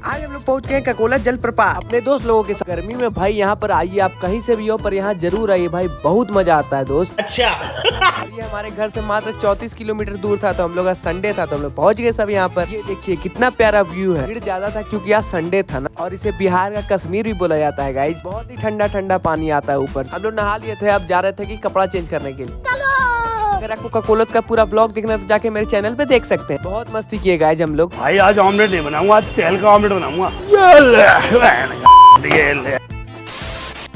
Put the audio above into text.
आज हम लोग पहुंच गए ककोला जलप्रपात अपने दोस्त लोगों के साथ। गर्मी में भाई यहाँ पर आइए, आप कहीं से भी हो पर यहाँ जरूर आइए भाई, बहुत मजा आता है दोस्त। अच्छा ये हमारे घर से मात्र 34 किलोमीटर दूर था, तो हम लोग आज संडे था तो हम लोग पहुंच गए सब यहाँ पर। ये देखिए कितना प्यारा व्यू है। भीड़ ज्यादा था क्योंकि आज संडे था ना, और इसे बिहार का कश्मीर भी बोला जाता है गाइस। बहुत ही ठंडा ठंडा पानी आता है ऊपर। हम लोग नहा लिए थे, अब जा रहे थे कि कपड़ा चेंज करने के लिए। अगर आपको ककोला का पूरा व्लॉग देखना है तो जाके मेरे चैनल पे देख सकते हैं। बहुत मस्ती किए गाइस हम लोग। भाई आज ऑमलेट नहीं बनाऊंगा, आज तेल का ऑमलेट बनाऊंगा।